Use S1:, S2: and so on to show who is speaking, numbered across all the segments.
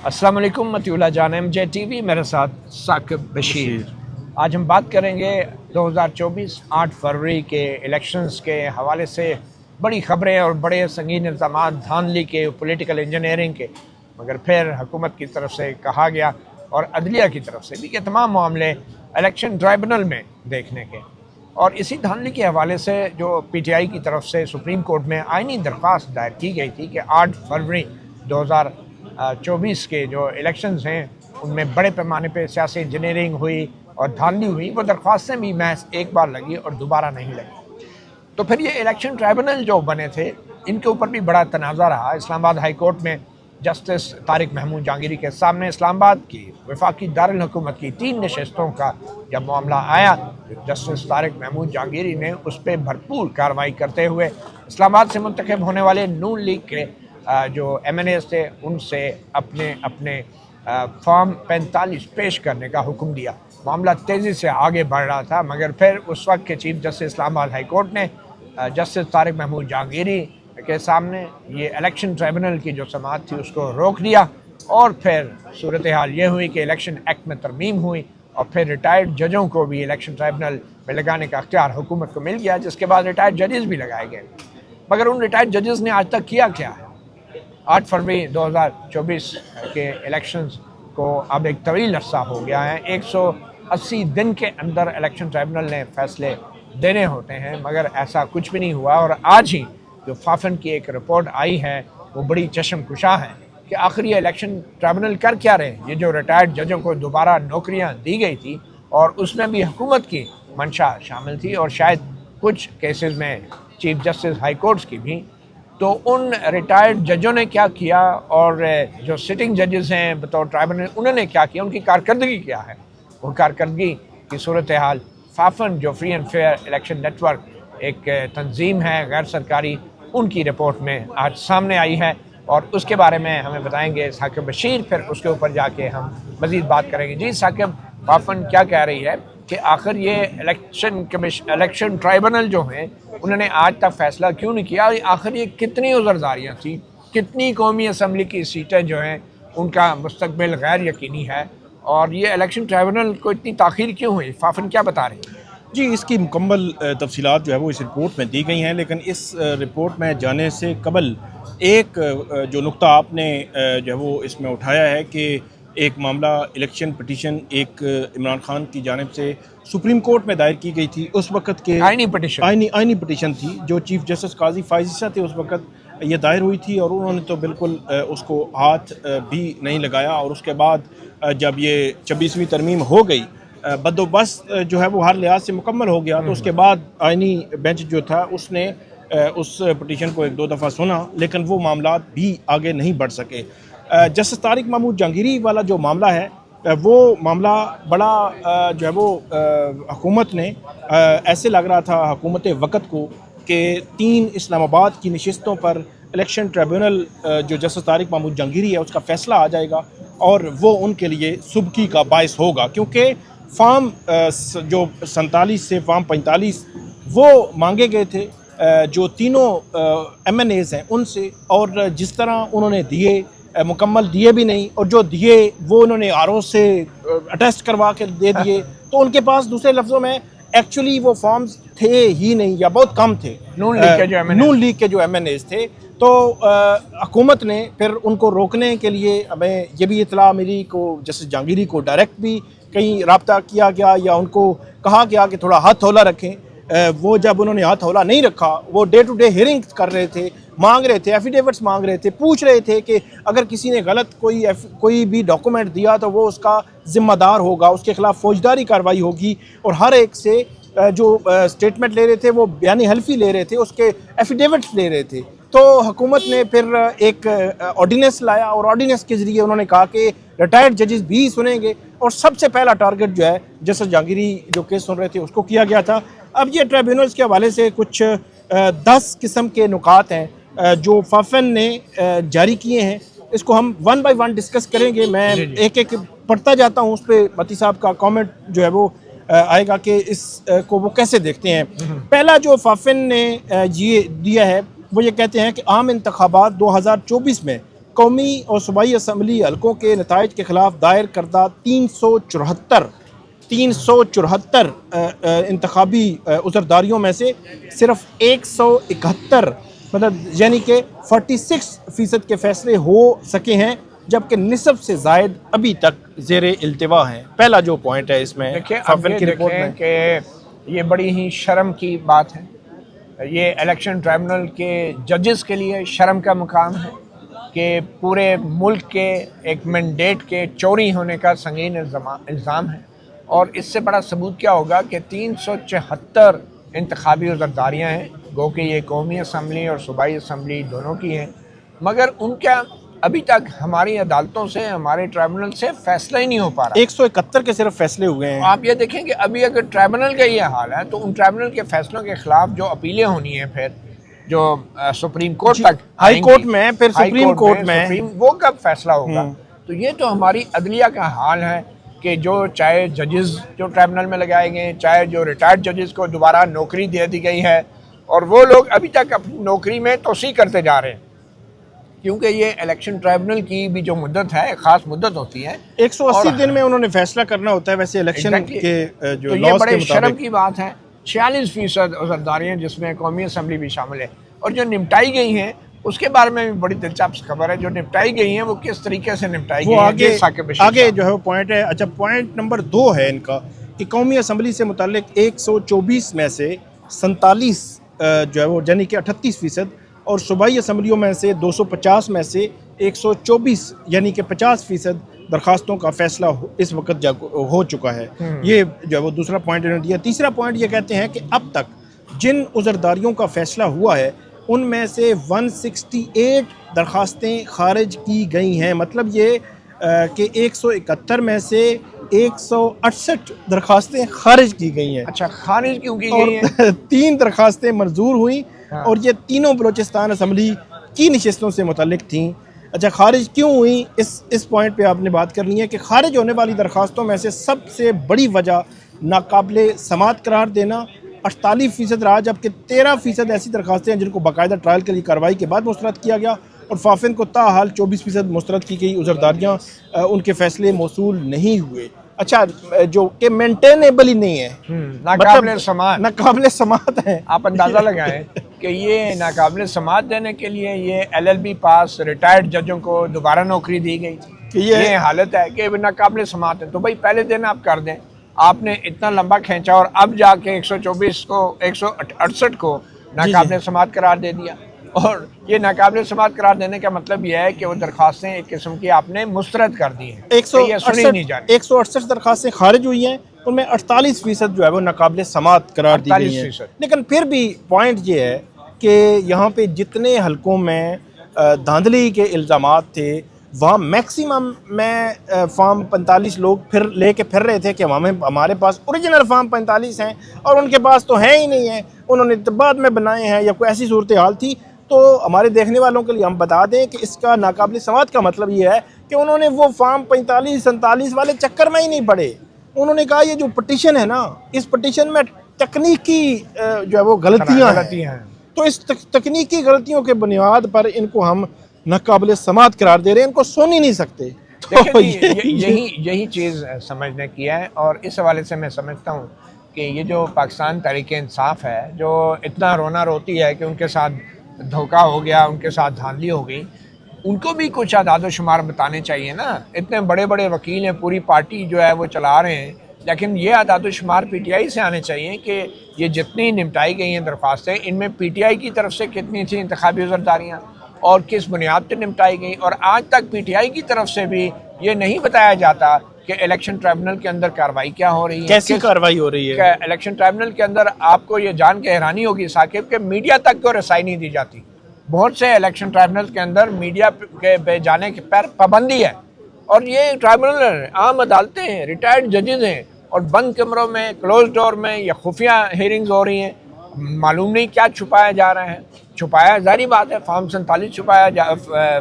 S1: अस्सलाम वालेकुम मतिउल्लाह जान MJ TV, मेरे साथ साकिब बशीर। आज हम बात करेंगे 2024 8 फरवरी के इलेक्शंस के हवाले से बड़ी ख़बरें और बड़े संगीन इल्ज़ामात धांधली के, पॉलिटिकल इंजीनियरिंग के, मगर फिर हुकूमत की तरफ से कहा गया और अदलिया की तरफ से भी कि तमाम मामले इलेक्शन ट्राइब्यूनल में देखने के। और इसी धांधली के हवाले से जो PTI की तरफ से सुप्रीम कोर्ट में आइनी दरख्वास्त दायर की गई थी कि 8 फरवरी 2024 के जो इलेक्शंस हैं उनमें बड़े पैमाने पे सियासी इंजीनियरिंग हुई और धांधली हुई, वो दरख्वास्तें भी महज एक बार लगी और दोबारा नहीं लगी। तो फिर ये इलेक्शन ट्राइब्यूनल जो बने थे इनके ऊपर भी बड़ा तनाज़ा रहा। इस्लामाबाद हाई कोर्ट में जस्टिस तारिक महमूद जहांगीरी के सामने इस्लामाबाद की वफाकी दारुल हुकूमत की 3 नशस्तों का जब मामला आया, जस्टिस तारिक महमूद जहांगीरी ने उस पर भरपूर कार्रवाई करते हुए इस्लामाबाद से मुंतखब होने वाले नून लीग के जो MNAs थे उनसे अपने अपने फॉर्म 45 पेश करने का हुक्म दिया। मामला तेज़ी से आगे बढ़ रहा था, मगर फिर उस वक्त के chief justice Islamabad high court ने जस्टिस तारिक महमूद जहांगीरी के सामने ये इलेक्शन ट्राइब्यूनल की जो समाअत थी उसको रोक दिया। और फिर सूरत हाल ये हुई कि इलेक्शन एक्ट में तरमीम हुई और फिर रिटायर्ड जजों को भी इलेक्शन ट्राइब्यूनल में लगाने का अख्तियार हुकूमत को मिल गया, जिसके बाद रिटायर्ड जजेस भी लगाए गए। मगर उन रिटायर्ड जजेस ने आज तक किया क्या है? 8 फरवरी 2024 के इलेक्शंस को अब एक तवील अरसा हो गया है। 180 दिन के अंदर इलेक्शन ट्राइब्यूनल ने फैसले देने होते हैं, मगर ऐसा कुछ भी नहीं हुआ। और आज ही जो फाफन की एक रिपोर्ट आई है वो बड़ी चश्मकुशा है कि आखिर ये इलेक्शन ट्राइब्यूनल कर क्या रहे। ये जो रिटायर्ड जजों को दोबारा नौकरियां दी गई थी और उसमें भी हुकूमत की मंशा शामिल थी और शायद कुछ केसेस में चीफ जस्टिस हाई कोर्ट्स की भी, तो उन रिटायर्ड जजों ने क्या किया और जो सिटिंग जजेस हैं बतौर ट्राइब्यूनल उन्होंने क्या किया, उनकी कारकर्दगी क्या है। वो कारकर्दगी की सूरत हाल फाफन जो free and fair election network एक तंजीम है गैर सरकारी, उनकी रिपोर्ट में आज सामने आई है और उसके बारे में हमें बताएंगे साकिब बशीर। फिर उसके ऊपर जाके हम मज़ीद बात करेंगे। जी साकिब, फाफन क्या कह रही है कि आखिर ये इलेक्शन ट्राइब्यूनल जो हैं उन्होंने आज तक फैसला क्यों नहीं किया? आखिर ये कितनी उज़रदारियाँ थी, कितनी कौमी असम्बली की सीटें जो हैं उनका मुस्तकबिल गैर यकीनी है और ये इलेक्शन ट्राइब्यूनल को इतनी ताख़ीर क्यों हुई? फाफन क्या बता रही है?
S2: जी, इसकी मुकम्मल तफसीलात जो है वो इस रिपोर्ट में दी गई हैं, लेकिन इस रिपोर्ट में जाने से कबल एक जो नुक्ता आपने जो है वो इसमें उठाया है कि एक मामला इलेक्शन पटिशन एक इमरान खान की जानिब से सुप्रीम कोर्ट में दायर की गई थी। उस वक़्त के आइनी पटिशन थी जो चीफ जस्टिस काजी फायज़ थी उस वक़्त ये दायर हुई थी और उन्होंने तो बिल्कुल उसको हाथ भी नहीं लगाया। और उसके बाद जब ये 26वीं तरमीम हो गई, बंदोबस्त जो है वो हर लिहाज से मुकम्मल हो गया, तो उसके बाद आइनी बेंच जो था उसने उस पटिशन को 1-2 दफ़ा सुना, लेकिन वो मामला भी आगे नहीं बढ़ सके। जस्टिस तारिक महमूद जहांगीरी वाला जो मामला है वो मामला बड़ा जो है वो हुकूमत ने ऐसे लग रहा था हुकूमत वक़्त को कि 3 इस्लामाबाद की नशिस्तों पर इलेक्शन ट्राइब्यूनल जो जस्टिस तारिक महमूद जहांगीरी है उसका फ़ैसला आ जाएगा और वो उनके लिए सुबकी का बायस होगा, क्योंकि फार्म जो 47 से फार्म 45 वो मांगे गए थे जो तीनों MNAs हैं उनसे, और जिस तरह उन्होंने दिए मुकम्मल दिए भी नहीं, और जो दिए वो उन्होंने RO से अटेस्ट करवा के दे दिए। तो उनके पास दूसरे लफ्ज़ों में एक्चुअली वो फॉर्म्स थे ही नहीं या बहुत कम थे।
S1: नून लीग के जो
S2: MNAs थे। तो हुकूमत ने फिर उनको रोकने के लिए, हमें ये भी इतला मिली को जस्टिस जहांगीरी को डायरेक्ट भी कहीं रब्ता किया गया या उनको कहा गया कि थोड़ा हाथ हौला रखें। वो जब उन्होंने हाथ हौला नहीं रखा, वो डे टू डे हियरिंग कर रहे थे, मांग रहे थे, एफिडेविट्स मांग रहे थे, पूछ रहे थे कि अगर किसी ने गलत कोई भी डॉक्यूमेंट दिया तो वो उसका ज़िम्मेदार होगा, उसके ख़िलाफ़ फौजदारी कार्रवाई होगी। और हर एक से जो स्टेटमेंट ले रहे थे वो बयानी हल्फी ले रहे थे, उसके एफिडेविट्स ले रहे थे। तो हुकूमत ने फिर एक ऑर्डिनेंस लाया और ऑर्डिनेंस के ज़रिए उन्होंने कहा कि रिटायर्ड जजेस भी सुनेंगे, और सबसे पहला टारगेट जो है जस्टिस जहांगीरी जो केस सुन रहे थे उसको किया गया था। अब ये ट्राइब्यूनल्स के हवाले से कुछ 10 किस्म के नुकात हैं जो फाफन ने जारी किए हैं। इसको हम 1 बाय 1 डिस्कस करेंगे। मैं एक एक पढ़ता जाता हूँ, उस पर मती साहब का कमेंट जो है वो आएगा कि इस को वो कैसे देखते हैं। पहला जो फाफन ने ये दिया है वो ये कहते हैं कि आम इंतखाबात 2024 में कौमी और सूबाई असम्बली हलकों के नताइज के ख़िलाफ़ दायर करदा 374 इंतखाबी उज़रदारियों में से सिर्फ 171 मतलब यानी कि 46% के फ़ैसले हो सके हैं, जबकि निसब से ज़ायद अभी तक ज़ेरे इल्तिवा हैं। पहला जो पॉइंट है इसमें
S1: देखिए, अब
S2: फाफिन
S1: ये
S2: की रिपोर्ट
S1: देखें
S2: में
S1: कि ये बड़ी ही शर्म की बात है। ये इलेक्शन ट्राइब्यूनल के जजेस के लिए शर्म का मुकाम है कि पूरे मुल्क के एक मैंडेट के चोरी होने का संगीन इल्ज़ाम है। और इससे बड़ा सबूत क्या होगा कि 374 इंतखाबी उज़रदारियाँ हैं, गो कि ये कौमी असम्बली और सूबाई असम्बली दोनों की हैं, मगर उनका अभी तक हमारी अदालतों से, हमारे ट्राइब्यूनल से फैसला ही नहीं हो पा रहा।
S2: 171 के सिर्फ फैसले हुए हैं।
S1: आप ये देखें कि अभी अगर ट्राइब्यूनल का ये हाल है तो उन ट्राइब्यूनल के फैसलों के खिलाफ जो अपीलें होनी है, फिर जो सुप्रीम कोर्ट तक
S2: हाई कोर्ट में, फिर सुप्रीम कोर्ट में,
S1: वो कब फैसला होगा? तो ये तो हमारी अदलिया का हाल है कि जो चाहे जजेस जो ट्राइब्यूनल में लगाए गए हैं, चाहे जो रिटायर्ड जजेस को दोबारा नौकरी दे दी गई है, और वो लोग अभी तक अपनी नौकरी में तोसी करते जा रहे हैं, क्योंकि ये इलेक्शन ट्राइब्यूनल की भी जो मुद्दत है, ख़ास मुद्दत होती है,
S2: 180 दिन में उन्होंने फैसला करना होता है वैसे इलेक्शन के जो
S1: तो ये
S2: लॉज
S1: बड़े
S2: के
S1: शर्म
S2: मुताबिक।
S1: की बात है। 46% उज़रदारियाँ जिसमें कौमी असम्बली भी शामिल है, और जो निपटाई गई हैं उसके बारे में भी बड़ी दिलचस्प खबर है। जो निपटाई गई हैं वो किस तरीके से निपटाई गई
S2: वो
S1: है,
S2: आगे जो है वो पॉइंट है। अच्छा, पॉइंट नंबर 2 है इनका कि कौमी असम्बली से मुतालिक 124 में से 47 जो है वो यानी कि 38% और सूबाई असम्बलियों में से 250 में से 124 यानी कि 50% दरखास्तों का फैसला इस वक्त हो चुका है। ये जो है वो दूसरा पॉइंट इन्होंने दिया। तीसरा पॉइंट ये कहते हैं कि अब तक जिन उज़रदारियों का फैसला हुआ है उनमें से 168 दरखास्तें खारिज की गई हैं। मतलब ये कि 171 में से 168 दरखास्तें खारिज की गई हैं।
S1: अच्छा, खारिज क्यों की
S2: और
S1: गई है?
S2: 3 दरखास्तें मंजूर हुई।
S1: हाँ।
S2: और ये तीनों बलूचिस्तान असम्बली की नशिस्तों से मुतल्लिक थीं। अच्छा, खारिज क्यों हुई, इस पॉइंट पे आपने बात करनी है कि खारिज होने वाली दरखास्तों में से सबसे बड़ी वजह नाकाबिले समात करार देना 48% रहा, जबकि 13% ऐसी दरखास्तें हैं जिनको बाकायदा ट्रायल के लिए कार्रवाई के बाद मुस्तरद किया गया, और फाफिन को ताहाल 24% मुस्तरद की गई उज़रदारियाँ उनके फैसले मौसूल नहीं हुए। अच्छा, जो कि मेंटेनेबल ही नहीं है, नाकाबिले समात है।
S1: आप अंदाज़ा लगाएं कि ये नाकाबिले समात देने के लिए ये LLB पास रिटायर्ड जजों को दोबारा नौकरी दी गई थी कि ये हालत है कि नाकाबिले समात है। तो भाई पहले दिन आप कर दें, आपने इतना लंबा खींचा और अब जाके 124 को 168 को नाकाबिले समात करार दे दिया। और ये नाकाबिले समात करार देने का मतलब यह है कि वो दरखास्तें एक किस्म की आपने मुस्तरद कर दी हैं।
S2: 168 दरखास्तें खारिज हुई हैं, उनमें 48% जो है वो नाकाबिले समात करार दी गई हैं। लेकिन फिर भी पॉइंट ये है कि यहाँ पे जितने हलकों में धांधली के इल्ज़ामात थे वहाँ मैक्सिमम में फॉर्म 45 लोग लेके फिर रहे थे कि हमारे पास ओरिजिनल फॉर्म 45 हैं और उनके पास तो है ही नहीं है, उन्होंने बाद में बनाए हैं या कोई ऐसी सूरत हाल थी। तो हमारे देखने वालों के लिए हम बता दें कि इसका नाकाबिले समात का मतलब ये है कि उन्होंने वो फॉर्म 45-47 वाले चक्कर में ही नहीं पड़े। उन्होंने कहा ये जो पटिशन है ना, इस पटिशन में तकनीकी जो है वो गलतियाँ हैं, तो इस तकनीकी गलतियों के बुनियाद पर इनको हम नाकाबिले समात करार दे रहे हैं, इनको सुन ही नहीं सकते।
S1: तो यही चीज़ समझने की है। और इस हवाले से मैं समझता हूँ कि ये जो पाकिस्तान तहरीक इंसाफ है, जो इतना रोना रोती है कि उनके साथ धोखा हो गया, उनके साथ धांधली हो गई, उनको भी कुछ आदाद शुमार बताने चाहिए ना। इतने बड़े बड़े वकील हैं, पूरी पार्टी जो है वो चला रहे हैं, लेकिन ये आदाद शुमार PTI से आने चाहिए कि ये जितनी निपटाई गई हैं दरख्वास्तें, इनमें PTI की तरफ से कितनी थी इंतखाबी उज़रदारियाँ और किस बुनियाद पर निपटाई गई। और आज तक PTI की तरफ से भी ये नहीं बताया जाता कि इलेक्शन ट्राइब्यूनल के अंदर कार्रवाई क्या हो रही है,
S2: कैसी कार्रवाई हो रही है।
S1: इलेक्शन ट्राइब्यूनल के अंदर आपको ये जान के हैरानी होगी साकिब के मीडिया तक को रसाई नहीं दी जाती। बहुत से इलेक्शन ट्राइब्यूनल के अंदर मीडिया के पे जाने के पर पाबंदी है। और ये ट्राइब्यूनल आम अदालतें हैं, रिटायर्ड जजेज हैं, और बंद कमरों में, क्लोज डोर में या खुफिया हेयरिंग्स हो रही हैं। मालूम नहीं क्या छुपाया जा रहा है। छुपाया जारी बात है, फॉर्म 47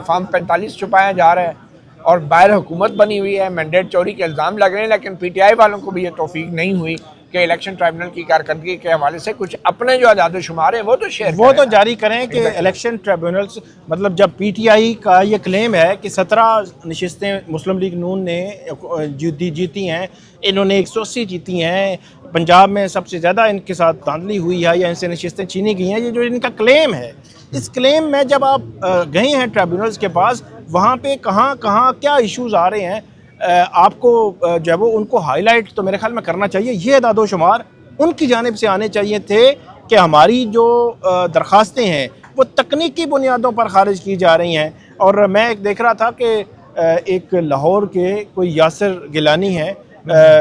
S1: फॉर्म 45 छुपाया जा रहा है, और बाहर हुकूमत बनी हुई है, मैंडेट चोरी के इल्ज़ाम लग रहे हैं, लेकिन PTI वालों को भी ये तौफीक नहीं हुई कि इलेक्शन ट्राइब्यूनल की कारकर्दगी के हवाले से कुछ अपने जो आदाद शुमार हैं वो तो शेयर
S2: वो तो जारी करें कि इलेक्शन ट्रिब्यूनल्स, मतलब जब पीटीआई का ये क्लेम है कि 17 नशिस्तें मुस्लिम लीग नून ने जीती हैं, इन्होंने 180 जीती हैं, पंजाब में सबसे ज़्यादा इनके साथ धांधली हुई है या इनसे नशिस्तें छीनी गई हैं, ये जो इनका क्लेम है, इस क्लेम में जब आप गए हैं ट्रिब्यूनल्स के पास, वहाँ पे कहाँ कहाँ क्या इश्यूज़ आ रहे हैं, आपको जो है वो उनको हाईलाइट तो मेरे ख्याल में करना चाहिए। ये अदादोशुमार उनकी जानिब से आने चाहिए थे कि हमारी जो दरख्वास्तें हैं वो तकनीकी बुनियादों पर खारिज की जा रही हैं। और मैं एक देख रहा था कि एक लाहौर के कोई यासिर गिलानी हैं,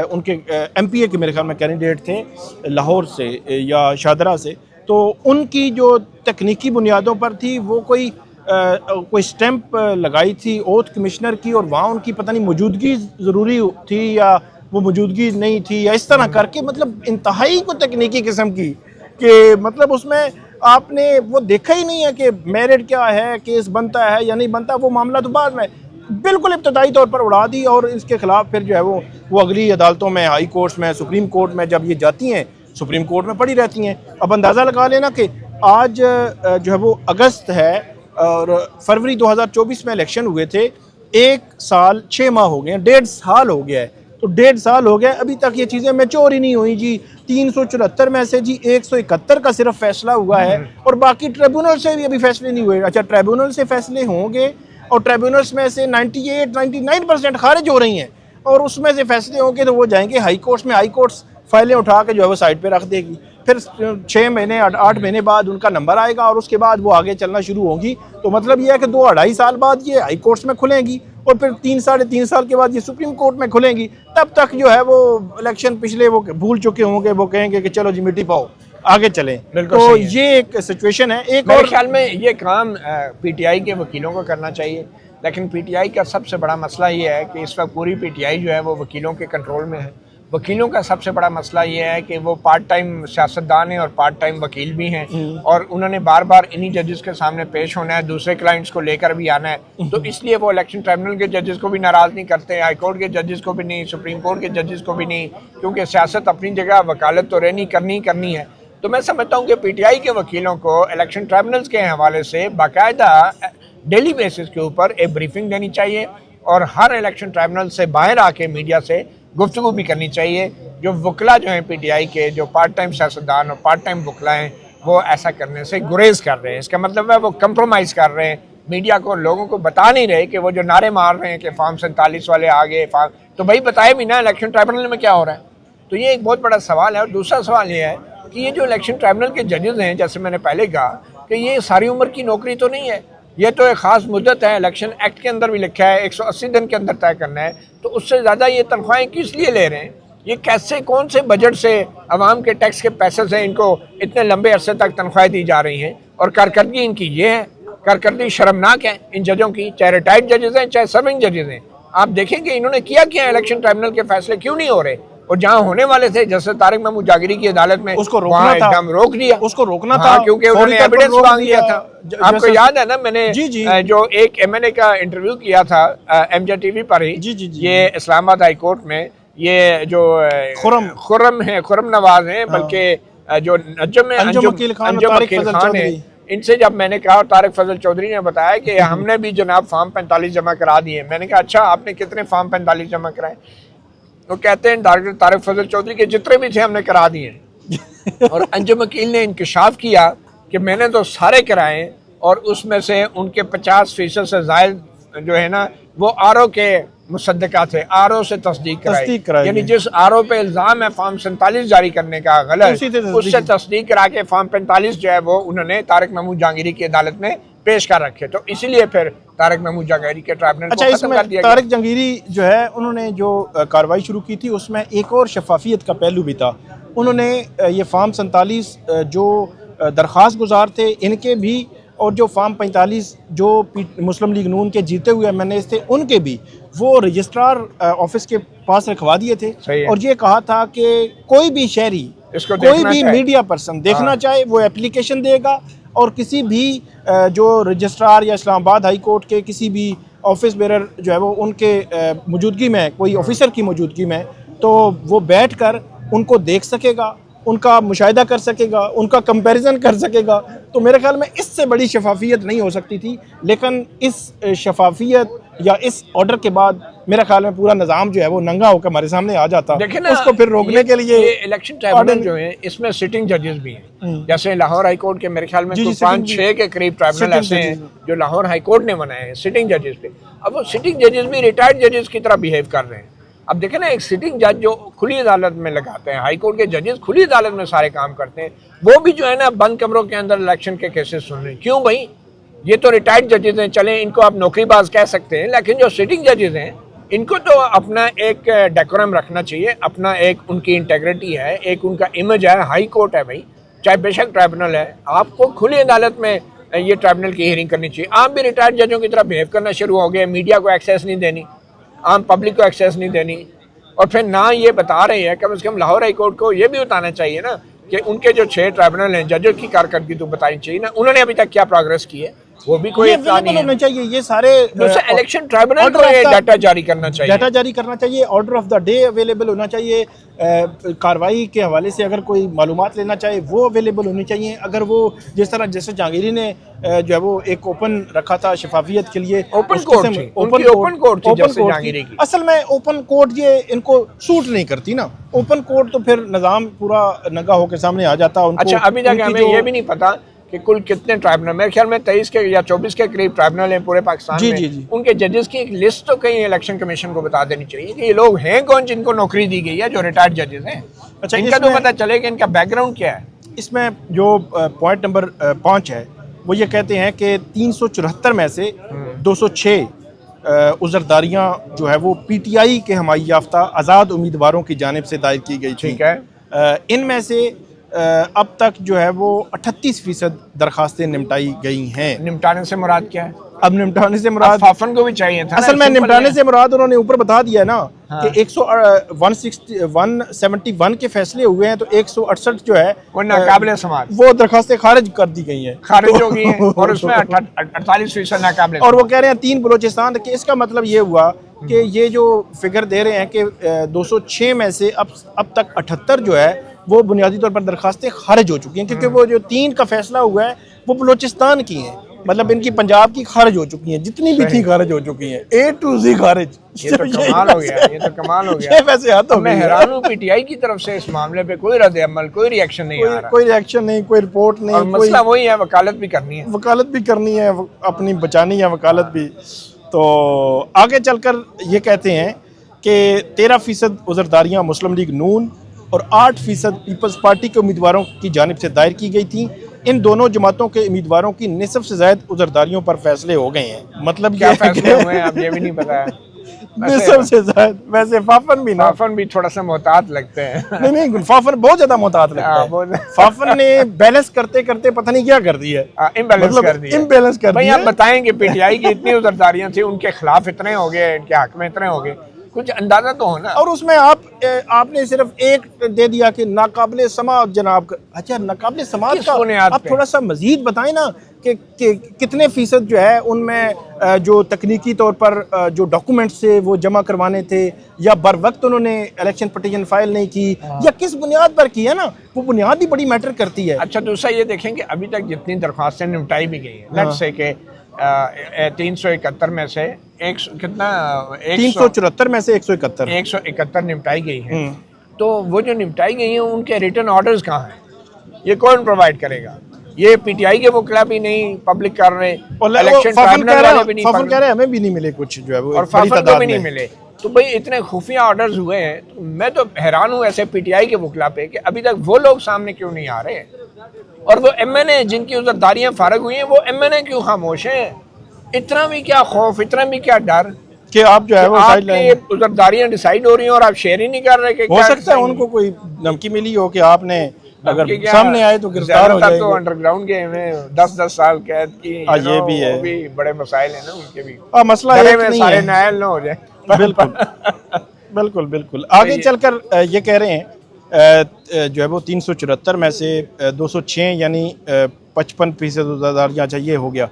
S2: उनके MPA के मेरे ख्याल में कैंडिडेट थे लाहौर से या शादरा से, तो उनकी जो तकनीकी बुनियादों पर थी वो कोई स्टैंप लगाई थी ओथ कमिश्नर की, और वहाँ उनकी पता नहीं मौजूदगी ज़रूरी थी या वो मौजूदगी नहीं थी, या इस तरह करके मतलब इंतहाई को तकनीकी किस्म की कि मतलब उसमें आपने वो देखा ही नहीं है कि मेरिट क्या है, केस बनता है या नहीं बनता, वो मामला तो बाद में बिल्कुल इब्तदाई तौर पर उड़ा दी। और इसके ख़िलाफ़ फिर जो है वो अगली अदालतों में, हाई कोर्ट्स में, सुप्रीम कोर्ट में जब ये जाती हैं, सुप्रीम कोर्ट में पड़ी रहती हैं। अब अंदाज़ा लगा लेना कि आज जो है वो अगस्त है और फरवरी 2024 में इलेक्शन हुए थे, 1 साल 6 माह हो गए हैं, 1.5 साल हो गया है। तो 1.5 साल हो गया, अभी तक ये चीज़ें मैच्योर ही नहीं हुई जी। 374 में से जी 171 का सिर्फ फैसला हुआ है, और बाकी ट्रिब्यूनल से भी अभी फैसले नहीं हुए। अच्छा, ट्रिब्यूनल से फैसले होंगे और ट्रिब्यूनल्स में से 98-99% खारिज हो रही हैं, और उसमें से फैसले होंगे तो वो जाएंगे हाई कोर्ट्स में, हाई कोर्ट्स फाइलें उठा के जो है वो साइड पे रख देगी, फिर 6 महीने 8 महीने बाद उनका नंबर आएगा और उसके बाद वो आगे चलना शुरू होगी। तो मतलब ये है कि 2-2.5 साल बाद ये हाई कोर्ट्स में खुलेंगी और फिर 3-3.5 साल के बाद ये सुप्रीम कोर्ट में खुलेंगी। तब तक जो है वो इलेक्शन पिछले वो भूल चुके होंगे, वो कहेंगे कि चलो जी मिट्टी पाओ, आगे चलें। तो ये एक सिचुएशन है। एक
S1: मेरे
S2: और
S1: ख्याल में ये काम PTI के वकीलों को करना चाहिए, लेकिन PTI का सबसे बड़ा मसला ये है कि इस वक्त पूरी PTI जो है वो वकीलों के कंट्रोल में है। वकीलों का सबसे बड़ा मसला ये है कि वो पार्ट टाइम सियासतदान हैं और पार्ट टाइम वकील भी हैं, और उन्होंने बार बार इन्हीं जजेस के सामने पेश होना है, दूसरे क्लाइंट्स को लेकर भी आना है। तो इसलिए वो इलेक्शन ट्राइब्यूनल के जजेस को भी नाराज़ नहीं करते, हाई कोर्ट के जजेस को भी नहीं, सुप्रीम कोर्ट के जजेस को भी नहीं, क्योंकि सियासत अपनी जगह, वकालत तो रहनी करनी है। तो मैं समझता हूँ कि PTI के वकीलों को इलेक्शन ट्राइब्यूनल्स के हवाले से बाकायदा डेली बेसिस के ऊपर एक ब्रीफिंग देनी चाहिए, और हर इलेक्शन ट्राइब्यूनल से बाहर आके मीडिया से गुफ्तगू भी करनी चाहिए। जो वकला जो हैं PTI के, जो पार्ट टाइम सियासतदान और पार्ट टाइम वकला हैं, वो ऐसा करने से गुरेज कर रहे हैं। इसका मतलब है वो कंप्रोमाइज़ कर रहे हैं, मीडिया को, लोगों को बता नहीं रहे कि वो जो नारे मार रहे हैं कि फॉर्म 47 वाले आ गए, तो भाई बताए भी ना इलेक्शन ट्राइब्यूनल में क्या हो रहा है। तो ये एक बहुत बड़ा सवाल है। और दूसरा सवाल ये है कि ये जो इलेक्शन ट्राइब्यूनल के जजेस हैं, जैसे मैंने पहले कहा कि ये सारी उम्र की नौकरी तो नहीं है, ये तो एक ख़ास मुद्दत है। इलेक्शन एक्ट के अंदर भी लिखा है 180 दिन के अंदर तय करना है, तो उससे ज़्यादा ये तनख्वाहें किस लिए ले रहे हैं? ये कैसे, कौन से बजट से, आवाम के टैक्स के पैसे से इनको इतने लंबे अरसे तक तनख्वाहें दी जा रही हैं? और कारकर्दगी इनकी ये है, कारकर्दगी शर्मनाक है इन जजों की, चाहे रिटायर्ड जजेस हैं चाहे सर्विंग जजेस हैं। आप देखेंगे इन्होंने किया क्या, इलेक्शन ट्राइब्यूनल के फैसले क्यों नहीं हो रहे? और जहाँ होने वाले थे, जैसे तारिक महमूद जागीरी की अदालत में,
S2: उसको रोकना था,
S1: एकदम रोक दिया,
S2: उसको रोकना था,
S1: क्योंकि उन्होंने एविडेंस मांग लिया था। आपको याद है ना, मैंने
S2: जी।
S1: जो एक MNA का इंटरव्यू किया था MJ TV पर ही,
S2: जी।
S1: ये इस्लामाबाद हाई कोर्ट में, ये जो खुर्रम नवाज हैं, बल्कि जो अंजुम वकील खान है, इनसे जब मैंने कहा, और तारिक फजल चौधरी ने बताया कि हमने भी जनाब फॉर्म 45 जमा करा दिए। मैंने कहा अच्छा, आपने कितने फॉर्म 45 जमा कराए? तो कहते हैं तारिक फजल चौधरी के जितने भी थे हमने करा दिए। और अंजुम वकील ने इंकशाफ किया कि मैंने तो सारे कराए, और उसमें से उनके 50% से ज़ायद जो है ना वो RO के मुसद्दका थे, RO से तस्दीक कराई। यानी जिस RO पे इल्ज़ाम है फॉर्म 47 जारी करने का गलत, उससे तस्दीक करा के फॉर्म 45 जो है वो उन्होंने तारिक महमूद जहांगीरी की अदालत में पेश कर रखे। तो इसीलिए फिर तारिक महमूद जहांगीरी के ट्राइब्यूनल को खत्म कर दिया गया।
S2: तारिक जहांगीरी जो है, उन्होंने जो कार्रवाई शुरू की थी उसमें एक और शफाफियत का पहलू भी था। उन्होंने ये फॉर्म 47 जो दरख्वास्त गुजार थे इनके भी, और जो फॉर्म 45 जो मुस्लिम लीग नून के जीते हुए MNA थे उनके भी, वो रजिस्ट्रार ऑफिस के पास रखवा दिए थे। और ये कहा था कि कोई भी शहरी, कोई भी मीडिया पर्सन देखना चाहे वो एप्लीकेशन देगा, और किसी भी जो रजिस्ट्रार या इस्लामाबाद हाई कोर्ट के किसी भी ऑफिस बेरर जो है वो उनके मौजूदगी में, कोई ऑफिसर की मौजूदगी में, तो वो बैठ कर उनको देख सकेगा, उनका मुशाहिदा कर सकेगा, उनका कंपैरिजन कर सकेगा। तो मेरे ख्याल में इससे बड़ी शफाफियत नहीं हो सकती थी। लेकिन इस शफाफियत या इस ऑर्डर के बाद मेरे ख्याल में पूरा निज़ाम जो है वो नंगा होकर हमारे सामने आ जाता।
S1: देखिए ना,
S2: उसको फिर रोकने के लिए
S1: ये इलेक्शन ट्राइब्यूनल जो है इसमें सिटिंग जजेस भी हैं। जैसे लाहौर हाई कोर्ट के मेरे ख्याल में 5-6 के करीब ट्राइब्यूनल ऐसे हैं जो लाहौर हाई कोर्ट ने बनाए हैं सिटिंग जजेस पे। अब वो सिटिंग जजेस भी रिटायर्ड जजेस की तरह बिहेव कर रहे हैं। अब देखें ना, एक सिटिंग जज जो खुली अदालत में लगाते हैं, हाई कोर्ट के जजेस खुली अदालत में सारे काम करते हैं, वो भी जो है ना बंद कमरों के अंदर इलेक्शन के केसेस सुन रहे हैं। क्यों भाई? ये तो रिटायर्ड जजेस हैं, चलें इनको आप नौकरीबाज कह सकते हैं, लेकिन जो सिटिंग जजेस हैं इनको तो अपना एक डेकोरम रखना चाहिए, अपना एक उनकी इंटेग्रिटी है, एक उनका इमेज है। हाई कोर्ट है भाई, चाहे बेशक ट्राइब्यूनल है, आपको खुली अदालत में ये ट्राइब्यूनल की हियरिंग करनी चाहिए। आप भी रिटायर्ड जजों की तरह बिहेव करना शुरू हो गए, मीडिया को एक्सेस नहीं देनी, आम पब्लिक को एक्सेस नहीं देनी, और फिर ना ये बता रहे हैं। कम से कम लाहौर हाई कोर्ट को ये भी बताना चाहिए ना कि उनके जो 6 ट्राइब्यूनल हैं जजों की कारकर्दगी तो बतानी चाहिए ना, उन्होंने अभी तक क्या प्रोग्रेस की है, वो भी कोई इत्तला नहीं है।
S2: चाहिए ये सारे
S1: इलेक्शन ट्राइब्यूनल को ये डाटा जारी करना चाहिए,
S2: डाटा जारी करना चाहिए, order of the day available होना चाहिए, कार्रवाई के हवाले से अगर कोई मालूमात लेना चाहे वो अवेलेबल होनी चाहिए। अगर वो जिस तरह जैसे जहांगीरी ने जो है वो एक ओपन रखा था शफाफियत के लिए,
S1: ओपन कोर्ट थी जैसे जहांगीरी की।
S2: असल में ओपन कोर्ट ये इनको सूट नहीं करती ना। ओपन कोर्ट तो फिर निज़ाम पूरा नंगा होकर सामने आ जाता उनको।
S1: अच्छा, अभी तक हमें ये भी नहीं पता कि कुल कितने ट्राइब्यूनल, मेरे ख्याल में 23 के या 24 के करीब ट्राइब्यूनल हैं पूरे पाकिस्तान में।
S2: जी।
S1: उनके जजेस की एक लिस्ट तो कहीं इलेक्शन कमीशन को बता देनी चाहिए कि ये लोग हैं कौन जिनको नौकरी दी गई है, जो रिटायर्ड जजेस हैं। अच्छा, इनका तो पता चले कि इनका बैकग्राउंड क्या है।
S2: इसमें जो पॉइंट नंबर 5 है वो ये कहते हैं कि 374 में से 206 उज़रदारियाँ जो है वो PTI के हमाई याफ्ता आज़ाद उम्मीदवारों की जानिब से दायर की गई थी।
S1: ठीक है।
S2: इनमें से अब तक जो है वो 38% दरखास्तें निपटाई गई हैं।
S1: निपटाने से मुराद क्या है?
S2: अब निपटाने से मुराद
S1: फाफन को भी चाहिए था।
S2: असल में निपटाने से मुराद उन्होंने ऊपर बता दिया है ना कि 171 के फैसले हुए हैं, तो 168 जो है
S1: वो नाकाबिले समाअत,
S2: वो दरखास्तें खारिज कर दी गई हैं,
S1: खारिज हो गई हैं, और उसमें 48% नाकाबिले।
S2: और वो कह रहे हैं 3 बलोचिस्तान के। इसका मतलब ये हुआ कि ये जो फिगर दे रहे हैं कि 206 में से अब तक 78 जो है वो बुनियादी तौर पर दरखास्तें खारिज हो चुकी हैं, क्योंकि वो जो 3 का फैसला हुआ है वो बलोचिस्तान की हैं। मतलब इनकी पंजाब की खारिज हो चुकी हैं, जितनी भी थी खारिज हो चुकी हैं, A to Z खारिज।
S1: ये तो कमाल हो गया, ये तो कमाल हो गया।
S2: ये वैसे हाथ हो गया।
S1: मैं हैरान हूँ PTI की तरफ से इस मामले पे कोई रद्द अमल, कोई रिएक्शन नहीं आ रहा,
S2: कोई रिएक्शन नहीं, कोई रिपोर्ट नहीं।
S1: और मसला वही है, वकालत भी करनी है,
S2: वकालत भी करनी है, अपनी बचानी है वकालत भी। तो आगे चलकर ये कहते हैं कि 13% उज़रदारियाँ मुस्लिम लीग नून और 8% पीपल्स पार्टी के उम्मीदवारों की जानिब से दायर की गई थी। इन दोनों जमातों के उम्मीदवारों की निसफ से ज़ायद उज़रदारियों पर फैसले हो गए हैं। मतलब
S1: क्या फैसले हुए हैं अब ये भी नहीं पता है।
S2: निसफ से ज़ायद। वैसे फाफन भी ना,
S1: फाफन भी थोड़ा सा मोहतात लगते हैं।
S2: नहीं, फाफन बहुत ज्यादा मोहतात लगता है। फाफन ने बैलेंस करते करते पता नहीं क्या कर दिया है,
S1: इम्बैलेंस कर दिया।
S2: इम्बैलेंस कर दिया।
S1: आप बताएंगे PTI की इतनी उज़रदारियां थी, उनके खिलाफ इतने हो गए, इनके हक में इतने हो गए, कुछ अंदाजा तो हो ना। और
S2: उसमें आपने सिर्फ एक दे दिया कि नाकाबिले समाअत जनाब। अच्छा, नाकाबिले समाअत का आप थोड़ा सा मजीद बताएं ना कि कितने फीसद जो है उनमें जो तकनीकी तौर पर जो डॉक्यूमेंट्स थे वो जमा करवाने थे, या बर वक्त उन्होंने इलेक्शन पिटीशन फाइल नहीं की, या किस बुनियाद पर की है ना, वो बुनियाद ही बड़ी मैटर करती है।
S1: अच्छा, दूसरा ये देखेंगे अभी तक जितनी दरख्वास्तें निपटाई भी गई हैं, लेट्स से के 371 में से कितना
S2: 374 में से
S1: 171 निपटाई गई है। तो वो जो निपटाई गई है उनके रिटर्न ऑर्डर्स कहाँ हैं? ये कौन प्रोवाइड करेगा? ये PTI के वकला भी नहीं पब्लिक कर रहे, इलेक्शन ट्राइब्यूनल वाले भी नहीं,
S2: फाफन कह रहे हैं हमें भी नहीं मिले कुछ जो है वो,
S1: और फाफन को भी नहीं मिले। तो भाई इतने खुफिया ऑर्डर्स हुए हैं, तो मैं तो हैरान हूँ ऐसे PTI के वकला पे कि अभी तक वो लोग सामने क्यों नहीं आ रहे, और वो MNA जिनकी उज़रदारियाँ फारग हुई हैं वो MNA क्यों खामोश हैं? इतना भी क्या खौफ, इतना भी क्या डर
S2: कि आप जो है वो
S1: आपकी उज़रदारियाँ डिसाइड हो रही हैं और आप शेयर ही नहीं कर रहे?
S2: हो सकता है उनको कोई धमकी मिली हो कि आपने अगर सामने आए तो गिरफ्तार हो जाएंगे।
S1: तो अंडरग्राउंड गए में 10-10 साल कैद की,
S2: ये भी है,
S1: भी बड़े मसाइल है ना उनके भी।
S2: मसला एक नहीं
S1: सारे
S2: है,
S1: नायल ना हो जाए।
S2: बिल्कुल बिल्कुल। आगे चलकर ये कह रहे हैं जो है वो 374 में से 206 यानी 55% उज़रदारियाँ चाहिए हो गया।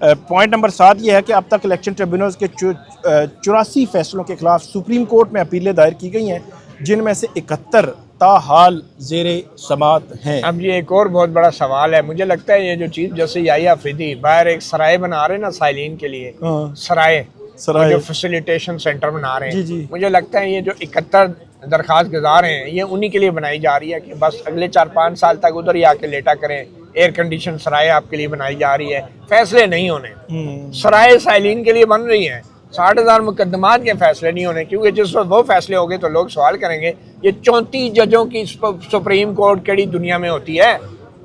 S2: पॉइंट नंबर 7 ये है कि अब तक इलेक्शन ट्रिब्यूनल्स के 84 फैसलों के खिलाफ सुप्रीम कोर्ट में अपीलें दायर की गई हैं, जिनमें से 71 ताहाल ज़ेरे समात हैं।
S1: अब ये एक और बहुत बड़ा सवाल है, मुझे लगता है ये जो चीफ जस्टिस याहिया अफरीदी बाहर एक सराय बना रहे हैं ना साइलिन के लिए, सराय
S2: सराय
S1: जो फैसिलिटेशन सेंटर बना रहे हैं,
S2: जी।
S1: मुझे लगता है ये जो 71 दरखास्त गुजार हैं ये उन्हीं के लिए बनाई जा रही है कि बस अगले 4-5 साल तक उधर ही आके लेटा करें। एयर कंडीशन सराय आपके लिए बनाई जा रही है, फैसले नहीं होने। सराय साइलिन के लिए बन रही है, 60,000 मुकदमात के फैसले नहीं होने, क्योंकि जिस वक्त वो फैसले हो गए तो लोग सवाल करेंगे ये 34 जजों की सुप्रीम कोर्ट केड़ी दुनिया में होती है,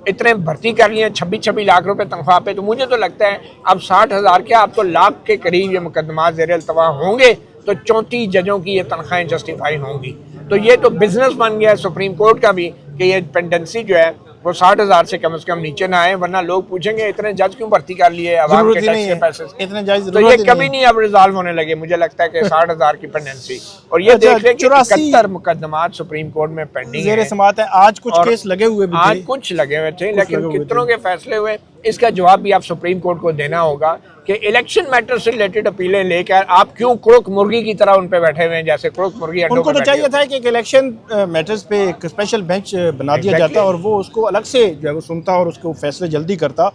S1: इतने भर्ती कर लिए 26 लाख रुपए तनख्वाह पे। तो मुझे तो लगता है अब 60,000 क्या, अब तो लाख के करीब ये मुकदमात ज़ेर अल्तवा होंगे तो 34 जजों की ये तनख्वाहें जस्टिफाई होंगी। तो ये तो बिजनेस बन गया है सुप्रीम कोर्ट का भी कि ये पेंडेंसी जो है वो 60,000 से कम नीचे ना आए, वरना लोग पूछेंगे इतने जज क्यों भर्ती कर लिए आवाम के टैक्स के पैसे से।
S2: इतने जज
S1: तो ये कभी नहीं अब रिजॉल्व होने लगे, मुझे लगता है कि 60,000 की पेंडेंसी। और ये देख रहे कि 71 मुकदमात सुप्रीम कोर्ट में पेंडिंग है।
S2: समात है। आज कुछ केस लगे हुए भी
S1: आज कुछ लगे हुए थे, लेकिन कितनों के फैसले हुए, इसका जवाब भी आप सुप्रीम कोर्ट को देना होगा कि इलेक्शन मैटर से रिलेटेड अपीलें लेकर आप क्यों कुड़क मुर्गी की तरह उन पे बैठे हुए हैं, जैसे कुड़क मुर्गी अंडों
S2: उनको तो चाहिए था कि एक इलेक्शन मैटर्स पे एक स्पेशल बेंच बना दिया जाता और वो उसको अलग से जो है वो सुनता और उसको फैसले जल्दी करता,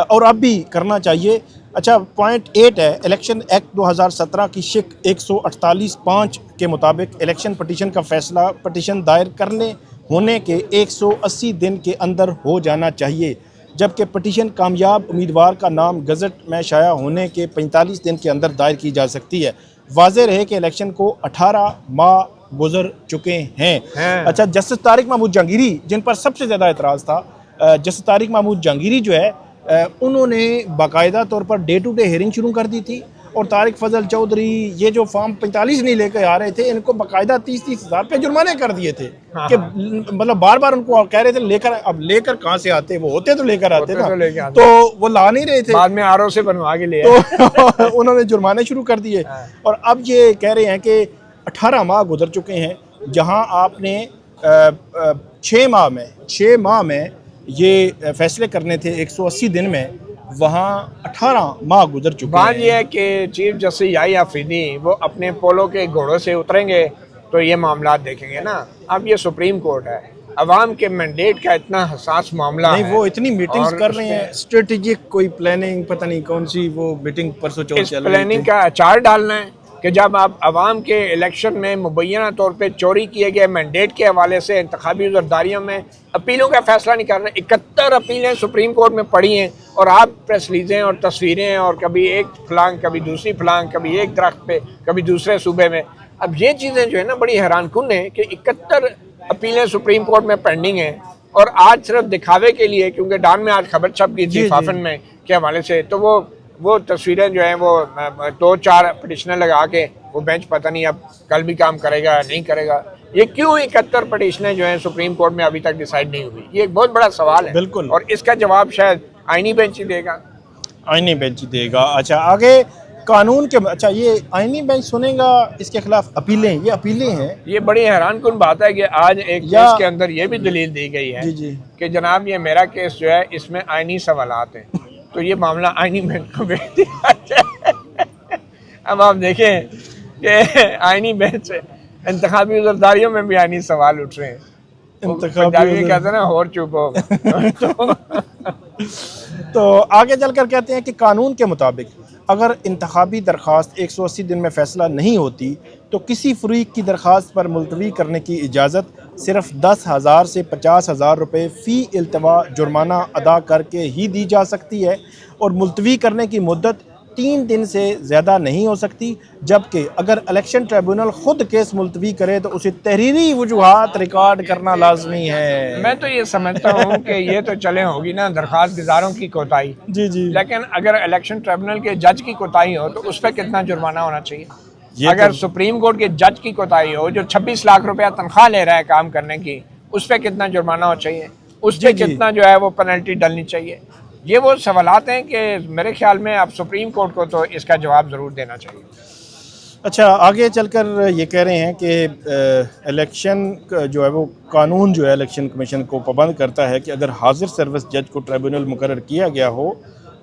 S2: और अब भी करना चाहिए। अच्छा, पॉइंट 8 है, इलेक्शन एक्ट 2017 की शिक 148(5) के मुताबिक इलेक्शन पटिशन का फैसला पटिशन दायर करने होने के 180 दिन के अंदर हो जाना चाहिए, जबकि पटिशन कामयाब उम्मीदवार का नाम गज़ट में शाया होने के 45 दिन के अंदर दायर की जा सकती है। वाज़ेह रहे कि इलेक्शन को 18 माह गुजर चुके हैं। अच्छा, जस्टिस तारिक महमूद जहांगीरी, जिन पर सबसे ज़्यादा एतराज़ था, जस्टिस तारिक महमूद जहांगीरी जो है उन्होंने बाकायदा तौर per day to day hearing शुरू कर दी थी, और तारिक फजल चौधरी ये जो फॉर्म 45 नहीं लेकर आ रहे थे, इनको बाकायदा 30-30 हज़ार रुपये जुर्माने कर दिए थे कि मतलब बार बार उनको कह रहे थे लेकर, अब लेकर कहाँ से आते, वो होते तो लेकर आते ना, तो वो ला नहीं रहे थे,
S1: बाद में आरओ से बनवा के लिए
S2: तो उन्होंने जुर्माने शुरू कर दिए। और अब ये कह रहे हैं कि 18 माह गुजर चुके हैं, जहाँ आपने 6 माह में ये फैसले करने थे 180 दिन में, वहाँ 18 माह गुजर चुके हैं।
S1: बात यह है कि चीफ जस्टिस याहिया अफरीदी वो अपने पोलो के घोड़ों से उतरेंगे तो ये मामला देखेंगे ना। अब ये सुप्रीम कोर्ट है, अवाम के मैंडेट का इतना हसास मामला
S2: नहीं,
S1: है।
S2: वो इतनी मीटिंग्स कर रहे हैं, स्ट्रेटेजिक कोई प्लानिंग, पता नहीं कौन सी वो मीटिंग परसों चौथ चल रही है।
S1: प्लानिंग का अचार डालना है कि जब आप अवाम के इलेक्शन में मुबैना तौर पे चोरी किए गए मैंडेट के हवाले से इंतखाबी ज़रदारियों में अपीलों का फैसला नहीं कर रहे। 71 अपीलें सुप्रीम कोर्ट में पड़ी हैं और आप प्रेस रिलीजें और तस्वीरें, और कभी एक फलांग, कभी दूसरी फलांग, कभी एक दरख्त पे, कभी दूसरे सूबे में। अब ये चीज़ें जो है ना बड़ी हैरान कुन है कि 71 अपीलें सुप्रीम कोर्ट में पेंडिंग हैं, और आज सिर्फ दिखावे के लिए, क्योंकि डान में आज खबर छप गई थी फाफन में के हवाले से, तो वो तस्वीरें जो हैं वो 2-4 पटिशनर लगा के वो बेंच पता नहीं अब कल भी काम करेगा या नहीं करेगा। ये क्यों 71 पटिशनें जो हैं सुप्रीम कोर्ट में अभी तक डिसाइड नहीं हुई, ये एक बहुत बड़ा सवाल है।
S2: बिल्कुल, और
S1: इसका जवाब शायद आईनी बेंच ही देगा।
S2: आईनी बेंच ही देगा। अच्छा, आगे कानून के, अच्छा ये आईनी बेंच सुनेगा इसके खिलाफ अपीलें, ये अपीलें हैं।
S1: ये बड़ी हैरान कुन बात है कि आज एक केस के अंदर ये भी दलील दी गई है कि जनाब ये मेरा केस जो है इसमें आईनी सवालात हैं, तो ये मामला आईनी बेंच को भेज दिया जाए। अब आप देखें कि आईनी बेंच इंतखाबी ज़रदारियों में भी आईनी सवाल उठ रहे हैं। पंजाबी में कहते हैं ना, और चुप हो।
S2: तो आगे चलकर कहते हैं कि कानून के मुताबिक अगर इंतखाबी दरख्वास्त 180 दिन में फ़ैसला नहीं होती तो किसी फरीक की दरख्वास्त पर मुलतवी करने की इजाज़त सिर्फ 10,000 से 50,000 रुपये फ़ी इल्तवा जुर्माना अदा करके ही दी जा सकती है, और मुलतवी करने की मुद्दत 3 दिन से ज़्यादा नहीं हो सकती, जबकि अगर इलेक्शन ट्रिब्यूनल ख़ुद केस मुलतवी करे तो उसे तहरीरी वजूहात रिकॉर्ड करना लाजमी है।
S1: मैं तो ये समझता हूँ कि ये तो चले होगी ना दरख्वास्त गुजारों की कोताही, जी, लेकिन अगर इलेक्शन ट्रिब्यूनल के जज की कोताही हो तो उस पर कितना जुर्माना होना चाहिए? अगर सुप्रीम कोर्ट के जज की कोताही हो जो 26 लाख रुपया तनख्वाह ले रहा है काम करने की, उस पर कितना जुर्माना होना चाहिए? उस पर कितना जो है वो पेनल्टी डलनी चाहिए? ये वो सवालात हैं कि मेरे ख्याल में आप सुप्रीम कोर्ट को तो इसका जवाब ज़रूर देना चाहिए।
S2: अच्छा, आगे चलकर ये कह रहे हैं कि इलेक्शन जो है वो कानून जो है इलेक्शन कमीशन को पाबंद करता है कि अगर हाजिर सर्विस जज को ट्रिब्यूनल मुकर्रर किया गया हो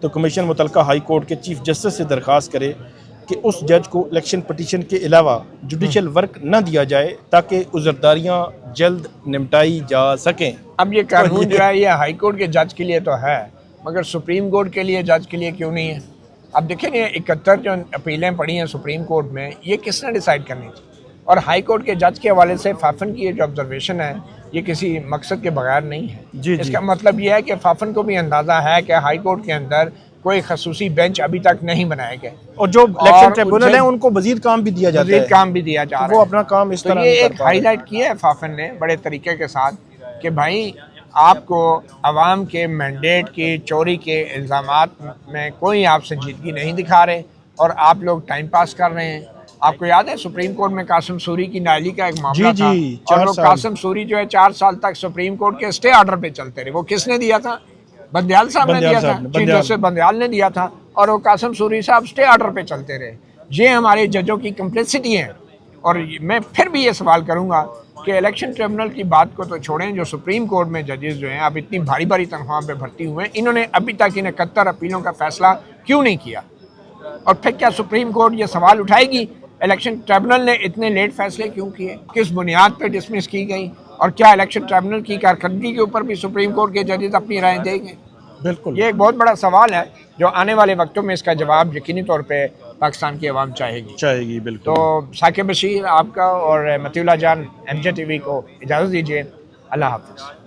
S2: तो कमीशन मुतलका हाई कोर्ट के चीफ जस्टिस से दरख्वास्त करे कि उस जज को इलेक्शन पटिशन के अलावा जुडिशल वर्क न दिया जाए ताकि उज़रदारियाँ जल्द निपटाई जा सकें।
S1: अब ये कानून जो है ये हाई कोर्ट के जज के लिए तो है, मगर सुप्रीम कोर्ट के लिए जज के लिए क्यों नहीं है? अब देखें ये 71 जो अपीलें पड़ी हैं सुप्रीम कोर्ट में, ये किसने डिसाइड करनी थी? और हाई कोर्ट के जज के हवाले से फाफन की ये जो ऑब्जर्वेशन है ये किसी मकसद के बगैर नहीं है।
S2: जी,
S1: इसका मतलब ये है कि फाफन को भी अंदाज़ा है कि हाई कोर्ट के अंदर कोई खसूसी बेंच अभी तक नहीं बनाए गए
S2: और जो इलेक्शन ट्रिब्यूनल है उनको वजीर काम भी दिया जाता है,
S1: मज़ीद काम भी दिया जा रहा है।
S2: वो अपना काम इस
S1: तो
S2: तरह
S1: ये
S2: नहीं
S1: एक
S2: कर पा रहे।
S1: हाईलाइट किया है फाफन ने बड़े तरीके के साथ कि भाई आपको अवाम के मैंडेट की चोरी के इल्ज़ामात में कोई आप संजीदगी नहीं दिखा रहे और आप लोग टाइम पास कर रहे हैं। आपको याद है सुप्रीम कोर्ट में कासिम सूरी की नाली का एक मामला था और वो कासिम सूरी जो है 4 साल तक सुप्रीम कोर्ट के स्टे ऑर्डर पे चलते रहे। वो किसने दिया था? बंदयाल साहब ने दिया था, चीफ जस्टिस बंदयाल ने दिया था और वो कासिम सूरी साहब स्टे ऑर्डर पे चलते रहे। ये हमारे जजों की कम्प्लेक्सिटी है। और मैं फिर भी ये सवाल करूंगा कि इलेक्शन ट्रिब्यूनल की बात को तो छोड़ें, जो सुप्रीम कोर्ट में जजेस जो हैं अब इतनी भारी भारी तनख्वाह पे भर्ती हुए हैं, इन्होंने अभी तक इन 71 अपीलों का फैसला क्यों नहीं किया? और फिर क्या सुप्रीम कोर्ट ये सवाल उठाएगी इलेक्शन ट्रिब्यूनल ने इतने लेट फैसले क्यों किए, किस बुनियाद पर डिसमिस की गई, और क्या इलेक्शन ट्रिब्यूनल की कारकर्दगी के ऊपर भी सुप्रीम कोर्ट के जजेस अपनी राय देंगे?
S2: बिल्कुल,
S1: ये एक बहुत बड़ा सवाल है जो आने वाले वक्तों में इसका जवाब यकीनी तौर पे पाकिस्तान की आवाम चाहेगी।
S2: बिल्कुल।
S1: तो साकिब बशीर आपका और मतीउल्लाह जान MJ TV को इजाज़त दीजिए। अल्लाह हाफ़िज़।